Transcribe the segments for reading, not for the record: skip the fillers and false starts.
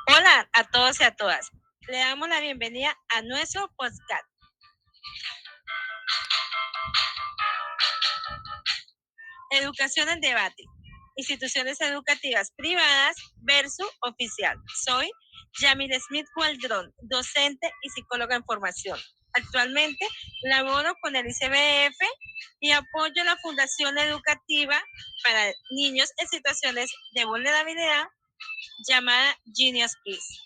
Hola a todos y a todas. Le damos la bienvenida a nuestro podcast. Educación en debate. Instituciones educativas privadas versus oficial. Soy Yamil Smith Waldron, docente y psicóloga en formación. Actualmente laboro con el ICBF y apoyo la Fundación Educativa para Niños en Situaciones de Vulnerabilidad llamada Genius Kids.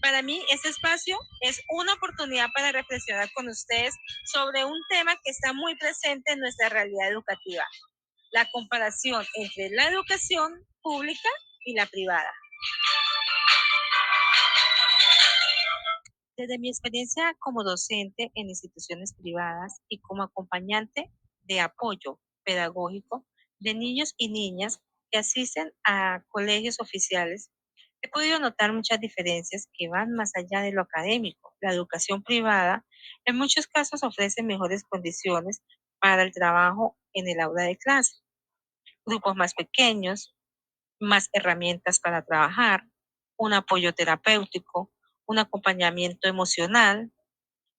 Para mí, este espacio es una oportunidad para reflexionar con ustedes sobre un tema que está muy presente en nuestra realidad educativa, la comparación entre la educación pública y la privada. Desde mi experiencia como docente en instituciones privadas y como acompañante de apoyo pedagógico de niños y niñas que asisten a colegios oficiales, he podido notar muchas diferencias que van más allá de lo académico. La educación privada en muchos casos ofrece mejores condiciones para el trabajo en el aula de clase, grupos más pequeños, más herramientas para trabajar, un apoyo terapéutico, un acompañamiento emocional.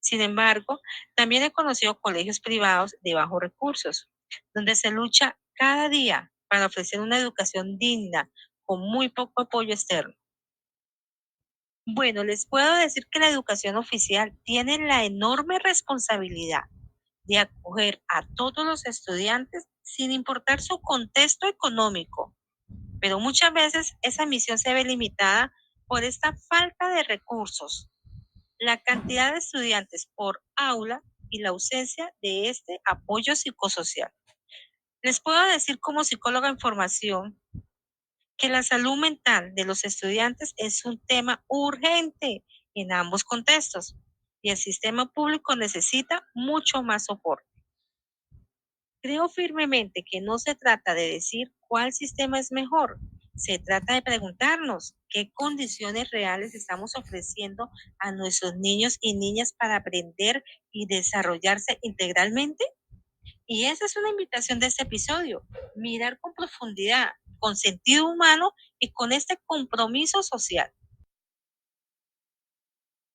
Sin embargo, también he conocido colegios privados de bajos recursos, donde se lucha cada día para ofrecer una educación digna con muy poco apoyo externo. Bueno, les puedo decir que la educación oficial tiene la enorme responsabilidad de acoger a todos los estudiantes sin importar su contexto económico, pero muchas veces esa misión se ve limitada por esta falta de recursos, la cantidad de estudiantes por aula y la ausencia de este apoyo psicosocial. Les puedo decir como psicóloga en formación que la salud mental de los estudiantes es un tema urgente en ambos contextos y el sistema público necesita mucho más soporte. Creo firmemente que no se trata de decir cuál sistema es mejor, se trata de preguntarnos qué condiciones reales estamos ofreciendo a nuestros niños y niñas para aprender y desarrollarse integralmente. Y esa es una invitación de este episodio, mirar con profundidad, con sentido humano y con este compromiso social.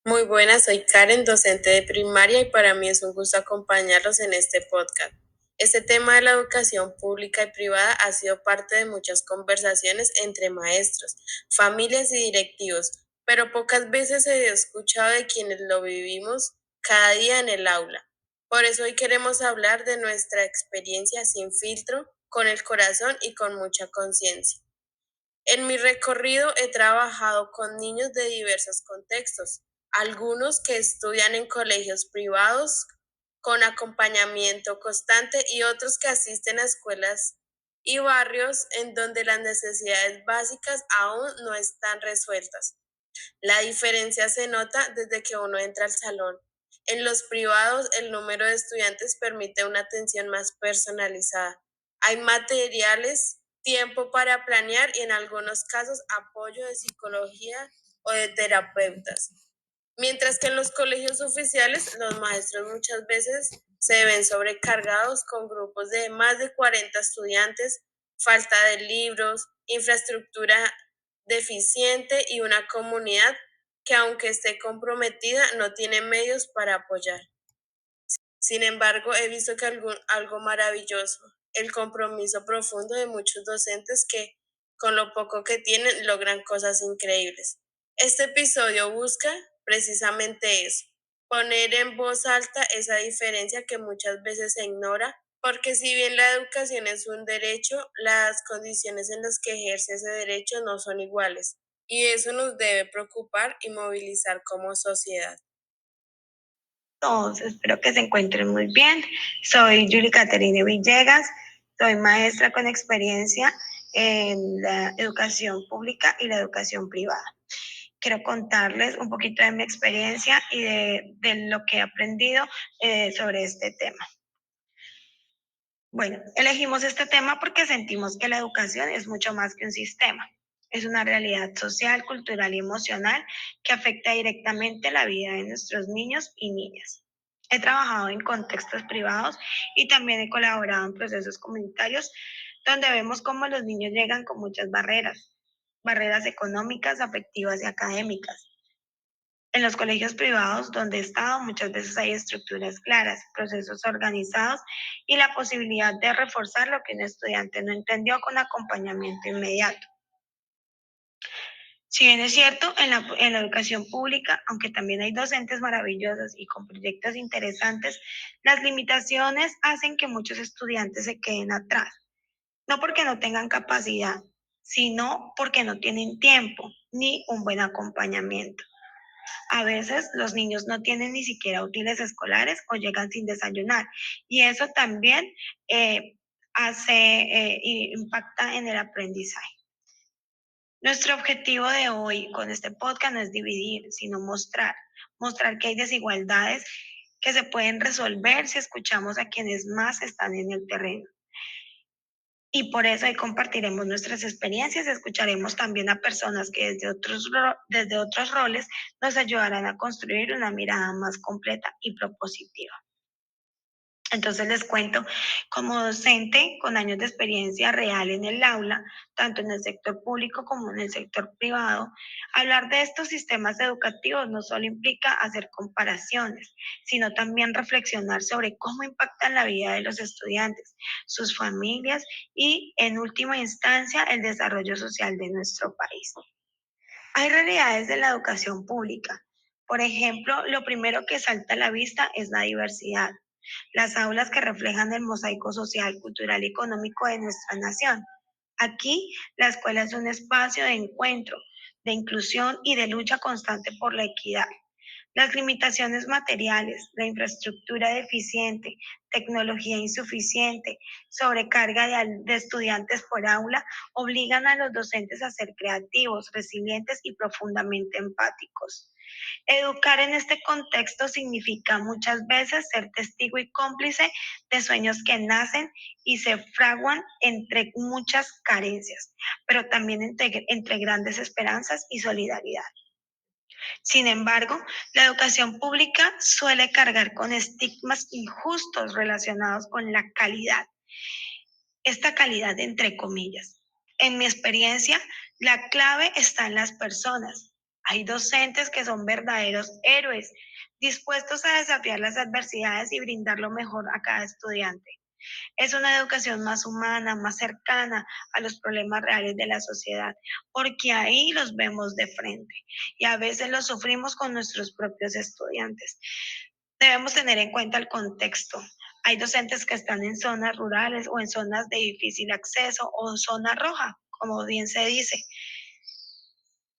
Muy buenas, soy Karen, docente de primaria y para mí es un gusto acompañarlos en este podcast. Este tema de la educación pública y privada ha sido parte de muchas conversaciones entre maestros, familias y directivos, pero pocas veces se ha escuchado de quienes lo vivimos cada día en el aula. Por eso hoy queremos hablar de nuestra experiencia sin filtro, con el corazón y con mucha conciencia. En mi recorrido he trabajado con niños de diversos contextos, algunos que estudian en colegios privados con acompañamiento constante y otros que asisten a escuelas y barrios en donde las necesidades básicas aún no están resueltas. La diferencia se nota desde que uno entra al salón. En los privados, el número de estudiantes permite una atención más personalizada. Hay materiales, tiempo para planear y en algunos casos apoyo de psicología o de terapeutas. Mientras que en los colegios oficiales, los maestros muchas veces se ven sobrecargados con grupos de más de 40 estudiantes, falta de libros, infraestructura deficiente y una comunidad que aunque esté comprometida no tiene medios para apoyar. Sin embargo, he visto que algo maravilloso, el compromiso profundo de muchos docentes que con lo poco que tienen logran cosas increíbles. Este episodio busca precisamente eso, poner en voz alta esa diferencia que muchas veces se ignora, porque si bien la educación es un derecho, las condiciones en las que ejerce ese derecho no son iguales, y eso nos debe preocupar y movilizar como sociedad. Todos, espero que se encuentren muy bien. Soy Julie Caterine Villegas, soy maestra con experiencia en la educación pública y la educación privada. Quiero contarles un poquito de mi experiencia y de lo que he aprendido sobre este tema. Bueno, elegimos este tema porque sentimos que la educación es mucho más que un sistema. Es una realidad social, cultural y emocional que afecta directamente la vida de nuestros niños y niñas. He trabajado en contextos privados y también he colaborado en procesos comunitarios donde vemos cómo los niños llegan con muchas barreras. barreras económicas, afectivas y académicas. En los colegios privados donde he estado muchas veces hay estructuras claras, procesos organizados y la posibilidad de reforzar lo que un estudiante no entendió con acompañamiento inmediato. Si bien es cierto, en la educación pública, aunque también hay docentes maravillosos y con proyectos interesantes, las limitaciones hacen que muchos estudiantes se queden atrás, no porque no tengan capacidad, sino porque no tienen tiempo ni un buen acompañamiento. A veces los niños no tienen ni siquiera útiles escolares o llegan sin desayunar y eso también impacta en el aprendizaje. Nuestro objetivo de hoy con este podcast no es dividir, sino mostrar que hay desigualdades que se pueden resolver si escuchamos a quienes más están en el terreno. Y por eso hoy compartiremos nuestras experiencias, escucharemos también a personas que desde otros roles nos ayudarán a construir una mirada más completa y propositiva. Entonces les cuento, como docente con años de experiencia real en el aula, tanto en el sector público como en el sector privado, hablar de estos sistemas educativos no solo implica hacer comparaciones, sino también reflexionar sobre cómo impactan la vida de los estudiantes, sus familias y, en última instancia, el desarrollo social de nuestro país. Hay realidades de la educación pública. Por ejemplo, lo primero que salta a la vista es la diversidad, las aulas que reflejan el mosaico social, cultural y económico de nuestra nación. Aquí, la escuela es un espacio de encuentro, de inclusión y de lucha constante por la equidad. Las limitaciones materiales, la infraestructura deficiente, tecnología insuficiente, sobrecarga de estudiantes por aula, obligan a los docentes a ser creativos, resilientes y profundamente empáticos. Educar en este contexto significa muchas veces ser testigo y cómplice de sueños que nacen y se fraguan entre muchas carencias, pero también entre grandes esperanzas y solidaridad. Sin embargo, la educación pública suele cargar con estigmas injustos relacionados con la calidad, esta calidad entre comillas. En mi experiencia, la clave está en las personas. Hay docentes que son verdaderos héroes, dispuestos a desafiar las adversidades y brindar lo mejor a cada estudiante. Es una educación más humana, más cercana a los problemas reales de la sociedad, porque ahí los vemos de frente y a veces los sufrimos con nuestros propios estudiantes. Debemos tener en cuenta el contexto. Hay docentes que están en zonas rurales o en zonas de difícil acceso o zona roja, como bien se dice,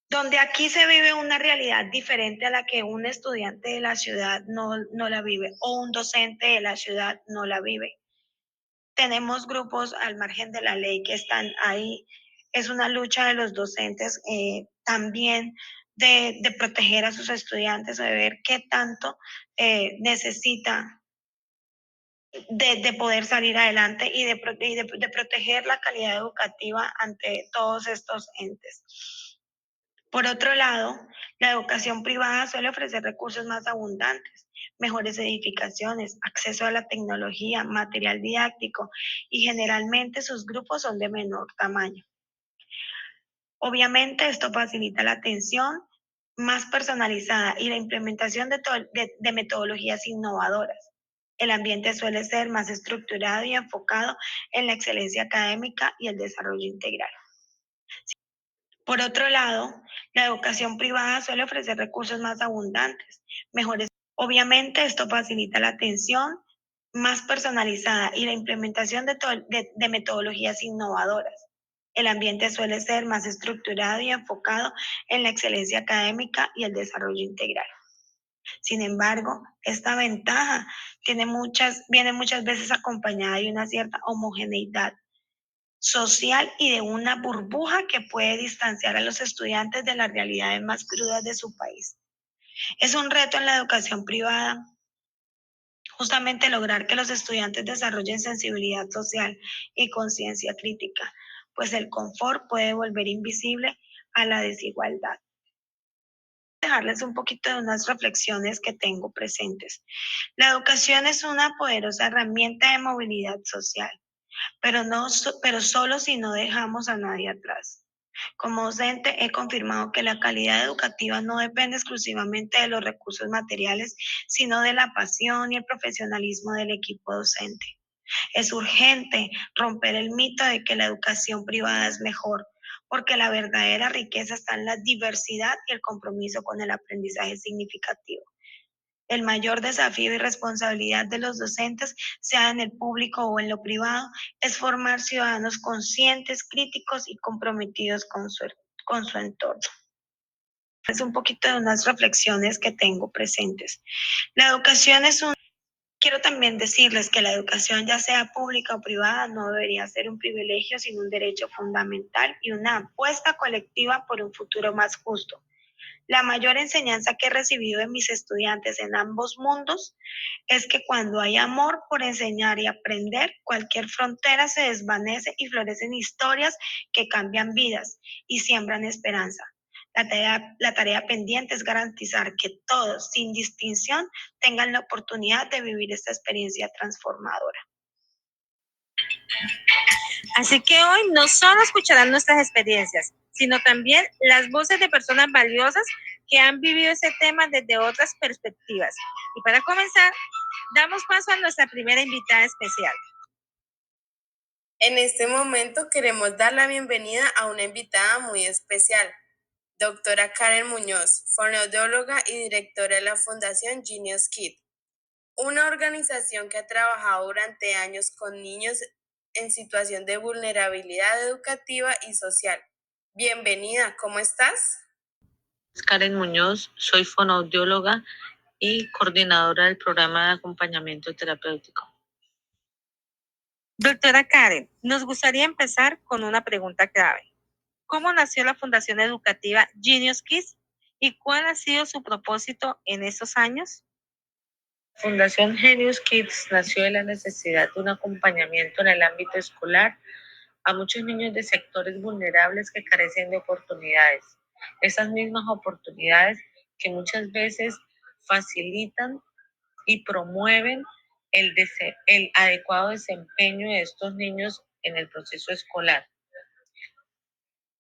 donde aquí se vive una realidad diferente a la que un estudiante de la ciudad no la vive o un docente de la ciudad no la vive. Tenemos grupos al margen de la ley que están ahí. Es una lucha de los docentes también de proteger a sus estudiantes, de ver qué tanto necesita de poder salir adelante y de proteger la calidad educativa ante todos estos entes. Por otro lado, la educación privada suele ofrecer recursos más abundantes, mejores edificaciones, acceso a la tecnología, material didáctico y generalmente sus grupos son de menor tamaño. Obviamente esto facilita la atención más personalizada y la implementación de metodologías innovadoras. El ambiente suele ser más estructurado y enfocado en la excelencia académica y el desarrollo integral. Por otro lado, la educación privada suele ofrecer recursos más abundantes, mejores. Obviamente esto facilita la atención más personalizada y la implementación de metodologías innovadoras. El ambiente suele ser más estructurado y enfocado en la excelencia académica y el desarrollo integral. Sin embargo, esta ventaja viene muchas veces acompañada de una cierta homogeneidad social y de una burbuja que puede distanciar a los estudiantes de las realidades más crudas de su país. Es un reto en la educación privada justamente lograr que los estudiantes desarrollen sensibilidad social y conciencia crítica, pues el confort puede volver invisible a la desigualdad. Dejarles un poquito de unas reflexiones que tengo presentes. La educación es una poderosa herramienta de movilidad social, pero solo si no dejamos a nadie atrás. Como docente, he confirmado que la calidad educativa no depende exclusivamente de los recursos materiales, sino de la pasión y el profesionalismo del equipo docente. Es urgente romper el mito de que la educación privada es mejor, porque la verdadera riqueza está en la diversidad y el compromiso con el aprendizaje significativo. El mayor desafío y responsabilidad de los docentes, sea en el público o en lo privado, es formar ciudadanos conscientes, críticos y comprometidos con su entorno. Es un poquito de unas reflexiones que tengo presentes. La educación es un... Quiero también decirles que la educación, ya sea pública o privada, no debería ser un privilegio, sino un derecho fundamental y una apuesta colectiva por un futuro más justo. La mayor enseñanza que he recibido de mis estudiantes en ambos mundos es que cuando hay amor por enseñar y aprender, cualquier frontera se desvanece y florecen historias que cambian vidas y siembran esperanza. La tarea pendiente es garantizar que todos, sin distinción, tengan la oportunidad de vivir esta experiencia transformadora. Así que hoy no solo escucharán nuestras experiencias, sino también las voces de personas valiosas que han vivido ese tema desde otras perspectivas. Y para comenzar, damos paso a nuestra primera invitada especial. En este momento queremos dar la bienvenida a una invitada muy especial, doctora Karen Muñoz, fonoaudióloga y directora de la Fundación Genius Kids, una organización que ha trabajado durante años con niños en situación de vulnerabilidad educativa y social. Bienvenida, ¿cómo estás? Karen Muñoz, soy fonoaudióloga y coordinadora del programa de acompañamiento terapéutico. Doctora Karen, nos gustaría empezar con una pregunta clave. ¿Cómo nació la Fundación Educativa Genius Kids y cuál ha sido su propósito en estos años? Fundación Genius Kids nació de la necesidad de un acompañamiento en el ámbito escolar a muchos niños de sectores vulnerables que carecen de oportunidades. Esas mismas oportunidades que muchas veces facilitan y promueven el adecuado desempeño de estos niños en el proceso escolar.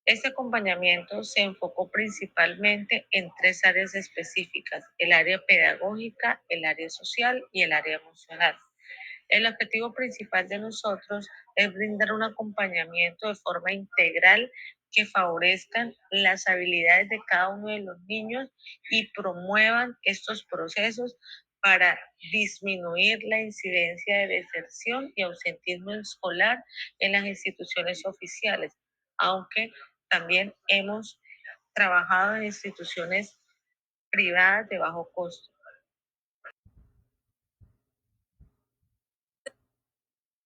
Este acompañamiento se enfocó principalmente en tres áreas específicas: el área pedagógica, el área social y el área emocional. El objetivo principal de nosotros es brindar un acompañamiento de forma integral que favorezcan las habilidades de cada uno de los niños y promuevan estos procesos para disminuir la incidencia de deserción y ausentismo escolar en las instituciones oficiales, aunque también hemos trabajado en instituciones privadas de bajo costo.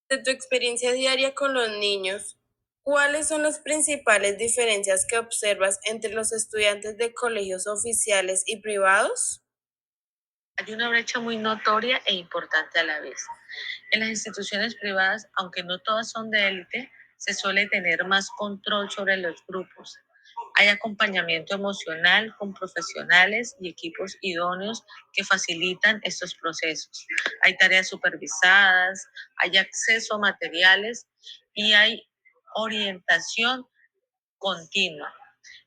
De tu experiencia diaria con los niños, ¿cuáles son las principales diferencias que observas entre los estudiantes de colegios oficiales y privados? Hay una brecha muy notoria e importante a la vez. En las instituciones privadas, aunque no todas son de élite, se suele tener más control sobre los grupos. Hay acompañamiento emocional con profesionales y equipos idóneos que facilitan estos procesos. Hay tareas supervisadas, hay acceso a materiales y hay orientación continua.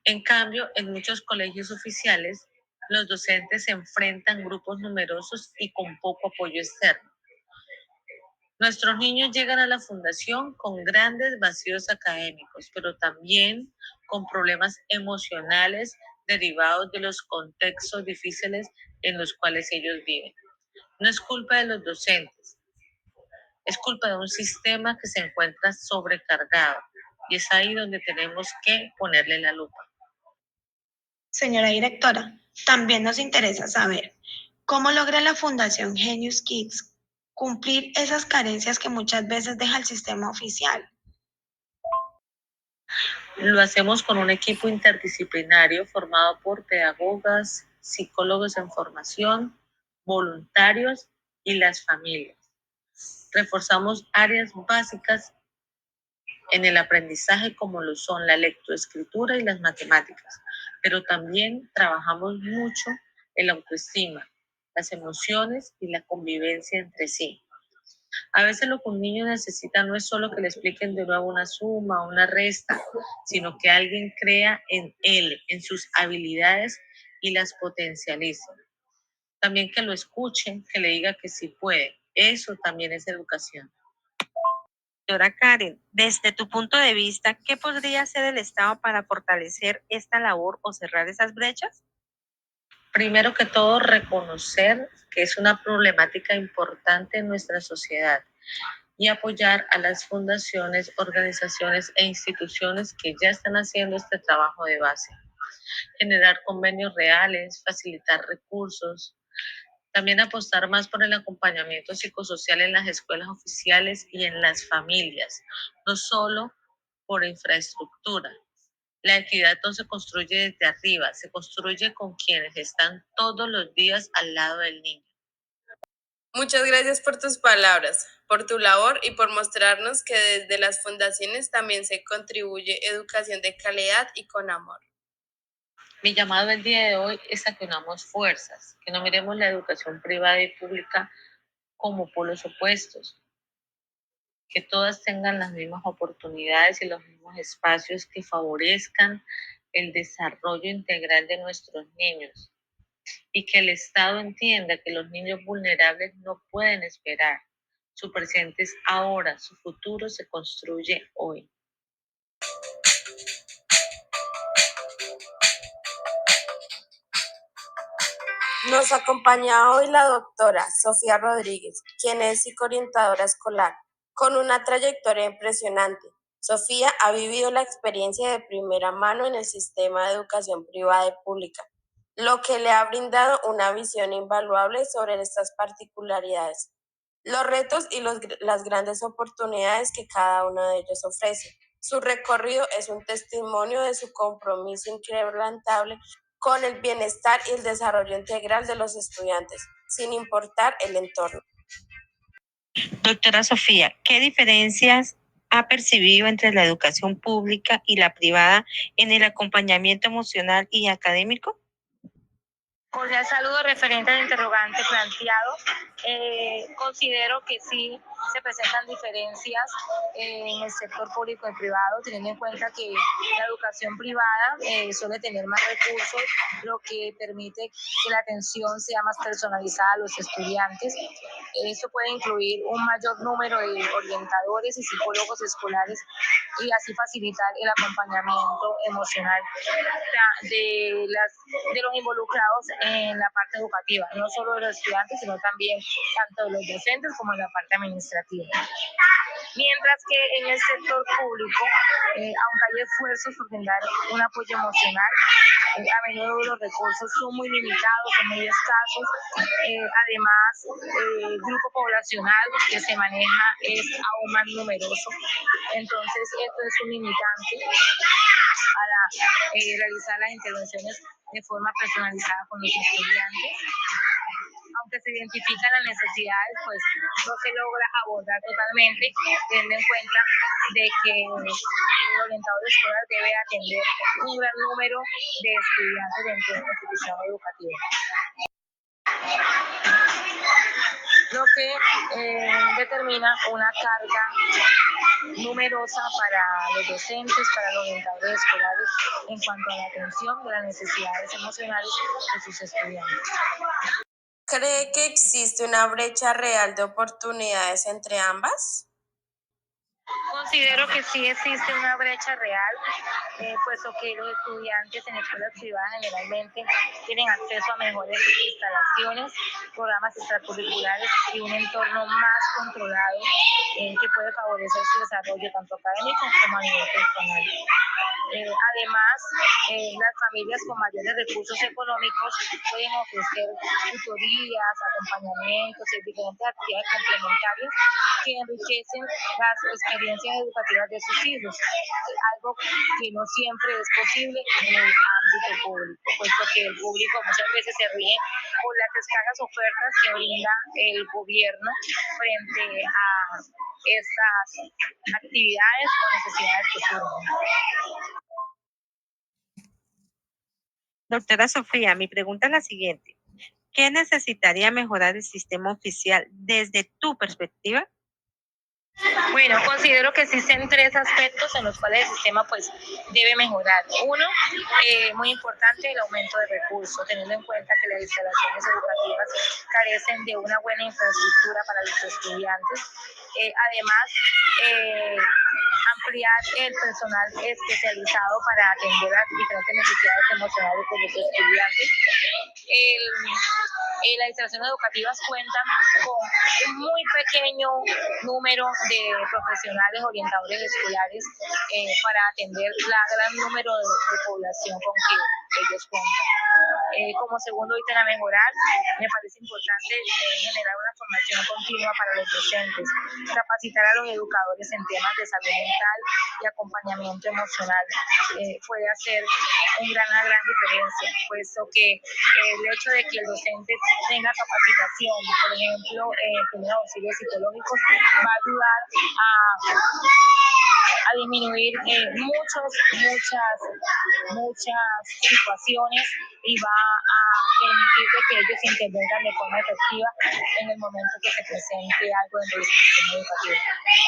En cambio, en muchos colegios oficiales, los docentes se enfrentan a grupos numerosos y con poco apoyo externo. Nuestros niños llegan a la fundación con grandes vacíos académicos, pero también con problemas emocionales derivados de los contextos difíciles en los cuales ellos viven. No es culpa de los docentes, es culpa de un sistema que se encuentra sobrecargado y es ahí donde tenemos que ponerle la lupa. Señora directora, también nos interesa saber cómo logra la Fundación Genius Kids cumplir esas carencias que muchas veces deja el sistema oficial. Lo hacemos con un equipo interdisciplinario formado por pedagogas, psicólogos en formación, voluntarios y las familias. Reforzamos áreas básicas en el aprendizaje como lo son la lectoescritura y las matemáticas, pero también trabajamos mucho en la autoestima, las emociones y la convivencia entre sí. A veces lo que un niño necesita no es solo que le expliquen de nuevo una suma o una resta, sino que alguien crea en él, en sus habilidades y las potencialice. También que lo escuchen, que le diga que sí puede. Eso también es educación. Señora Karen, desde tu punto de vista, ¿qué podría hacer el Estado para fortalecer esta labor o cerrar esas brechas? Primero que todo, reconocer que es una problemática importante en nuestra sociedad y apoyar a las fundaciones, organizaciones e instituciones que ya están haciendo este trabajo de base. Generar convenios reales, facilitar recursos, también apostar más por el acompañamiento psicosocial en las escuelas oficiales y en las familias, no solo por infraestructura. La equidad no se construye desde arriba, se construye con quienes están todos los días al lado del niño. Muchas gracias por tus palabras, por tu labor y por mostrarnos que desde las fundaciones también se contribuye educación de calidad y con amor. Mi llamado el día de hoy es a que unamos fuerzas, que no miremos la educación privada y pública como polos opuestos, que todas tengan las mismas oportunidades y los mismos espacios que favorezcan el desarrollo integral de nuestros niños y que el Estado entienda que los niños vulnerables no pueden esperar. Su presente es ahora, su futuro se construye hoy. Nos acompaña hoy la doctora Sofía Rodríguez, quien es psicoorientadora escolar, con una trayectoria impresionante. Sofía ha vivido la experiencia de primera mano en el sistema de educación privada y pública, lo que le ha brindado una visión invaluable sobre estas particularidades, los retos y las grandes oportunidades que cada uno de ellos ofrece. Su recorrido es un testimonio de su compromiso inquebrantable con el bienestar y el desarrollo integral de los estudiantes, sin importar el entorno. Doctora Sofía, ¿qué diferencias ha percibido entre la educación pública y la privada en el acompañamiento emocional y académico? Cordial saludo referente al interrogante planteado. Considero que sí se presentan diferencias en el sector público y privado, teniendo en cuenta que la educación privada suele tener más recursos, lo que permite que la atención sea más personalizada a los estudiantes. Eso puede incluir un mayor número de orientadores y psicólogos escolares y así facilitar el acompañamiento emocional de los involucrados en la parte educativa, no solo de los estudiantes, sino también tanto de los docentes como en la parte administrativa. Mientras que en el sector público, aunque hay esfuerzos por brindar un apoyo emocional, a menudo los recursos son muy limitados, son muy escasos. Además, el grupo poblacional que se maneja es aún más numeroso. Entonces, esto es un limitante para realizar las intervenciones de forma personalizada con los estudiantes. Aunque se identifican las necesidades, pues no se logra abordar totalmente, teniendo en cuenta de que el orientador escolar debe atender un gran número de estudiantes dentro de la institución educativa. Lo que determina una carga numerosa para los docentes, para los orientadores escolares en cuanto a la atención de las necesidades emocionales de sus estudiantes. ¿Cree que existe una brecha real de oportunidades entre ambas? Considero que sí existe una brecha real, puesto que los estudiantes en escuelas privadas generalmente tienen acceso a mejores instalaciones, programas extracurriculares y un entorno más controlado que puede favorecer su desarrollo tanto académico como a nivel personal. Además, las familias con mayores recursos económicos pueden ofrecer tutorías, acompañamientos y diferentes actividades complementarias que enriquecen las experiencias educativas de sus hijos, algo que no siempre es posible en el ámbito público, puesto que el público muchas veces se rige por las escasas ofertas que brinda el gobierno frente a estas actividades o necesidades que surgen. Doctora Sofía, mi pregunta es la siguiente. ¿Qué necesitaría mejorar el sistema oficial desde tu perspectiva? Bueno, considero que existen tres aspectos en los cuales el sistema pues debe mejorar. Uno, muy importante, el aumento de recursos, teniendo en cuenta que las instalaciones educativas carecen de una buena infraestructura para los estudiantes. Además, ampliar el personal especializado para atender las diferentes necesidades emocionales de los estudiantes. Las instalaciones educativas cuentan con un muy pequeño número de profesionales orientadores escolares para atender la gran número de población con que ellos cuentan. Como segundo ítem a mejorar, me parece importante generar una formación continua para los docentes, capacitar a los educadores en temas de salud mental y acompañamiento emocional. Puede hacer una gran diferencia, puesto que el hecho de que el docente tenga capacitación, por ejemplo, primeros auxilios psicológicos, va a ayudar a disminuir muchas situaciones y va a permitir que ellos intervengan de forma efectiva en el momento que se presente algo en la institución educativa.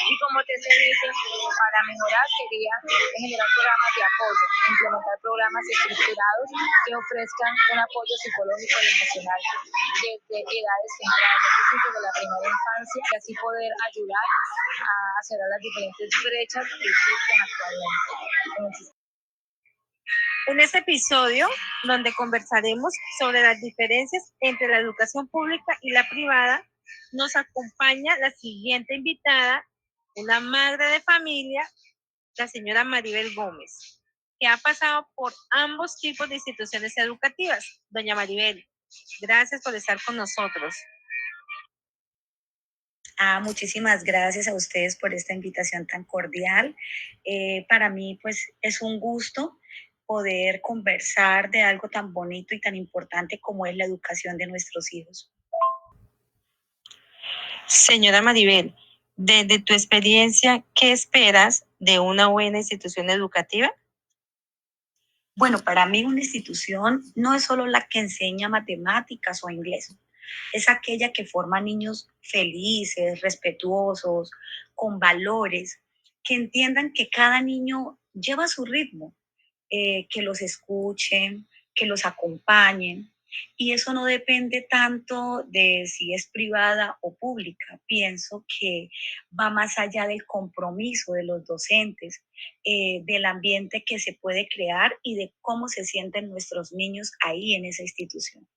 Y como tercer ítem, para mejorar sería generar programas de apoyo, implementar programas estructurados que ofrezcan un apoyo psicológico y emocional desde edades tempranas, es decir, desde la primera infancia, y así poder ayudar a cerrar las diferentes brechas que existen actualmente. En este episodio, donde conversaremos sobre las diferencias entre la educación pública y la privada, nos acompaña la siguiente invitada, una madre de familia, la señora Maribel Gómez, que ha pasado por ambos tipos de instituciones educativas. Doña Maribel, gracias por estar con nosotros. Muchísimas gracias a ustedes por esta invitación tan cordial. Para mí, pues, es un gusto poder conversar de algo tan bonito y tan importante como es la educación de nuestros hijos. Señora Maribel, desde tu experiencia, ¿qué esperas de una buena institución educativa? Bueno, para mí una institución no es solo la que enseña matemáticas o inglés, es aquella que forma niños felices, respetuosos, con valores, que entiendan que cada niño lleva su ritmo, que los escuchen, que los acompañen. Y eso no depende tanto de si es privada o pública. Pienso que va más allá del compromiso de los docentes, del ambiente que se puede crear y de cómo se sienten nuestros niños ahí en esa institución.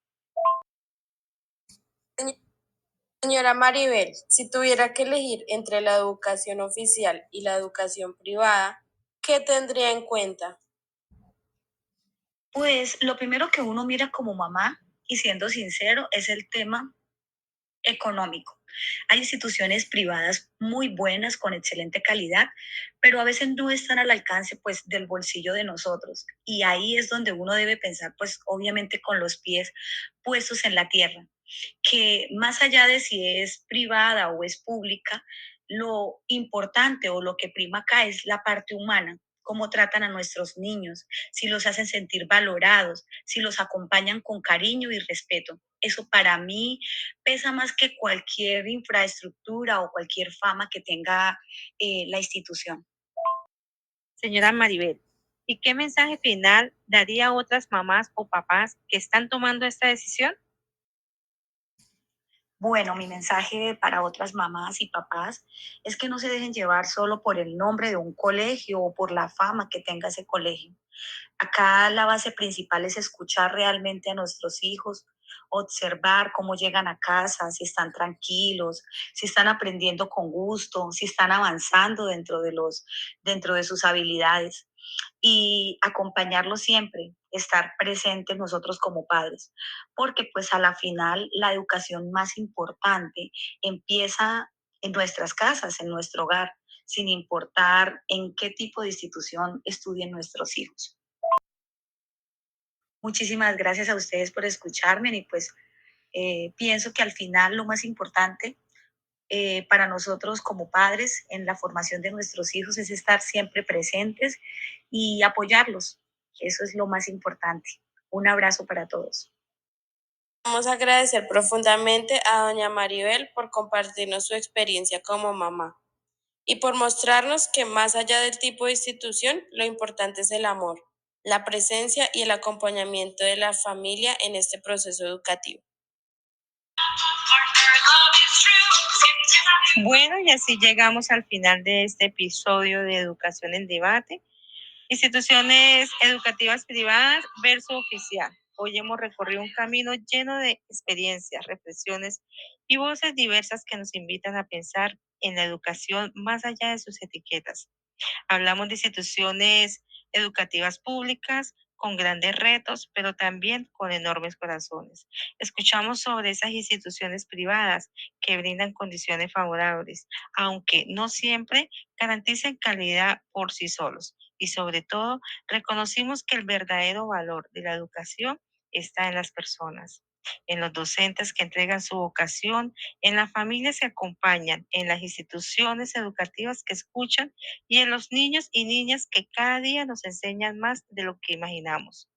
Señora Maribel, si tuviera que elegir entre la educación oficial y la educación privada, ¿qué tendría en cuenta? Pues lo primero que uno mira como mamá, y siendo sincero, es el tema económico. Hay instituciones privadas muy buenas, con excelente calidad, pero a veces no están al alcance pues del bolsillo de nosotros. Y ahí es donde uno debe pensar pues obviamente con los pies puestos en la tierra, que más allá de si es privada o es pública, lo importante o lo que prima acá es la parte humana, cómo tratan a nuestros niños, si los hacen sentir valorados, si los acompañan con cariño y respeto. Eso para mí pesa más que cualquier infraestructura o cualquier fama que tenga la institución. Señora Maribel, ¿y qué mensaje final daría a otras mamás o papás que están tomando esta decisión? Bueno, mi mensaje para otras mamás y papás es que no se dejen llevar solo por el nombre de un colegio o por la fama que tenga ese colegio. Acá la base principal es escuchar realmente a nuestros hijos, observar cómo llegan a casa, si están tranquilos, si están aprendiendo con gusto, si están avanzando dentro de sus habilidades, y acompañarlos siempre, estar presentes nosotros como padres, porque pues a la final la educación más importante empieza en nuestras casas, en nuestro hogar, sin importar en qué tipo de institución estudien nuestros hijos. Muchísimas gracias a ustedes por escucharme y pues pienso que al final lo más importante para nosotros como padres en la formación de nuestros hijos es estar siempre presentes y apoyarlos. Eso es lo más importante. Un abrazo para todos. Vamos a agradecer profundamente a doña Maribel por compartirnos su experiencia como mamá. y por mostrarnos que más allá del tipo de institución, lo importante es el amor, la presencia y el acompañamiento de la familia en este proceso educativo. Bueno, y así llegamos al final de este episodio de Educación en Debate. Instituciones educativas privadas versus oficial. Hoy hemos recorrido un camino lleno de experiencias, reflexiones y voces diversas que nos invitan a pensar en la educación más allá de sus etiquetas. Hablamos de instituciones educativas públicas con grandes retos, pero también con enormes corazones. Escuchamos sobre esas instituciones privadas que brindan condiciones favorables, aunque no siempre garanticen calidad por sí solos. Y sobre todo, reconocimos que el verdadero valor de la educación está en las personas, en los docentes que entregan su vocación, en las familias que acompañan, en las instituciones educativas que escuchan y en los niños y niñas que cada día nos enseñan más de lo que imaginamos.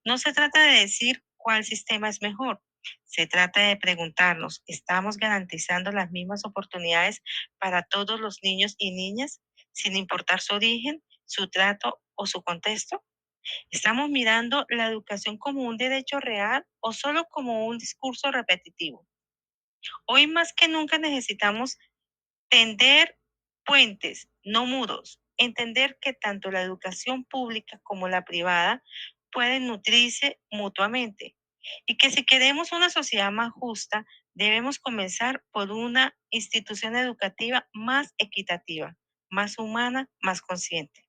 No se trata de decir cuál sistema es mejor. Se trata de preguntarnos, ¿estamos garantizando las mismas oportunidades para todos los niños y niñas, sin importar su origen, su trato o su contexto? ¿Estamos mirando la educación como un derecho real o solo como un discurso repetitivo? Hoy más que nunca necesitamos tender puentes, no muros. Entender que tanto la educación pública como la privada pueden nutrirse mutuamente y que si queremos una sociedad más justa, debemos comenzar por una institución educativa más equitativa, más humana, más consciente.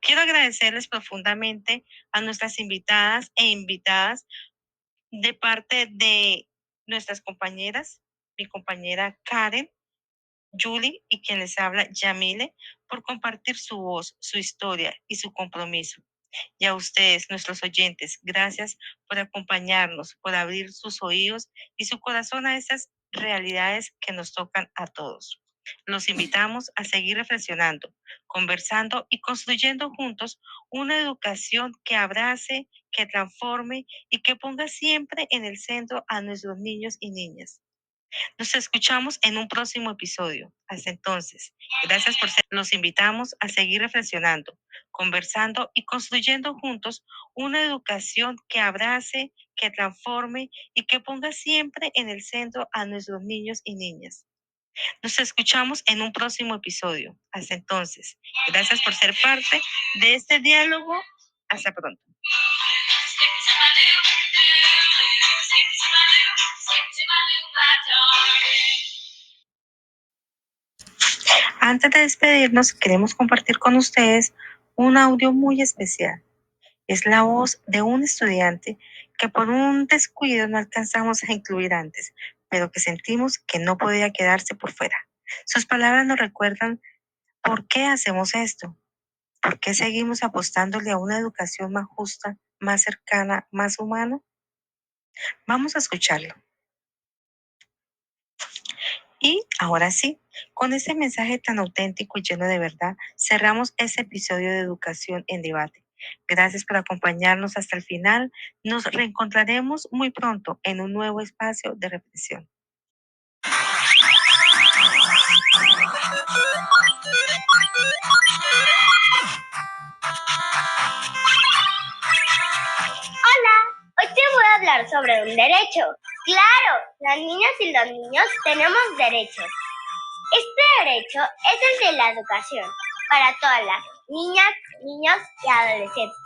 Quiero agradecerles profundamente a nuestras invitadas e invitadas de parte de nuestras compañeras, mi compañera Karen, Julie y quien les habla, Yamile, por compartir su voz, su historia y su compromiso. Y a ustedes, nuestros oyentes, gracias por acompañarnos, por abrir sus oídos y su corazón a esas realidades que nos tocan a todos. Los invitamos a seguir reflexionando, conversando y construyendo juntos una educación que abrace, que transforme y que ponga siempre en el centro a nuestros niños y niñas. Nos escuchamos en un próximo episodio. Hasta entonces, gracias por ser. Los invitamos a seguir reflexionando, conversando y construyendo juntos una educación que abrace, que transforme y que ponga siempre en el centro a nuestros niños y niñas. Nos escuchamos en un próximo episodio. Hasta entonces, gracias por ser parte de este diálogo. Hasta pronto. Antes de despedirnos, queremos compartir con ustedes un audio muy especial. Es la voz de un estudiante que por un descuido no alcanzamos a incluir antes, pero que sentimos que no podía quedarse por fuera. Sus palabras nos recuerdan por qué hacemos esto, por qué seguimos apostándole a una educación más justa, más cercana, más humana. Vamos a escucharlo. Y ahora sí, con ese mensaje tan auténtico y lleno de verdad, cerramos este episodio de Educación en Debate. Gracias por acompañarnos hasta el final. Nos reencontraremos muy pronto en un nuevo espacio de reflexión. Hoy te voy a hablar sobre un derecho. Claro, las niñas y los niños tenemos derechos. Este derecho es el de la educación para todas las niñas, niños y adolescentes.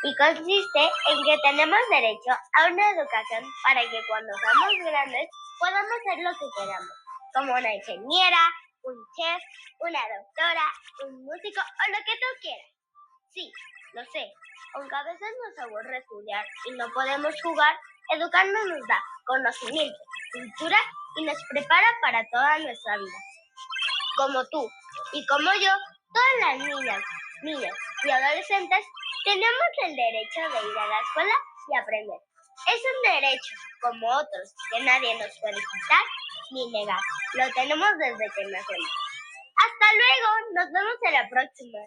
Y consiste en que tenemos derecho a una educación para que cuando seamos grandes podamos ser lo que queramos, como una ingeniera, un chef, una doctora, un músico o lo que tú quieras. Sí, lo sé, aunque a veces nos aburre estudiar y no podemos jugar, educarnos nos da conocimiento, cultura y nos prepara para toda nuestra vida. Como tú y como yo, todas las niñas, niños y adolescentes tenemos el derecho de ir a la escuela y aprender. Es un derecho, como otros, que nadie nos puede quitar ni negar. Lo tenemos desde que nacemos. Hasta luego, nos vemos en la próxima.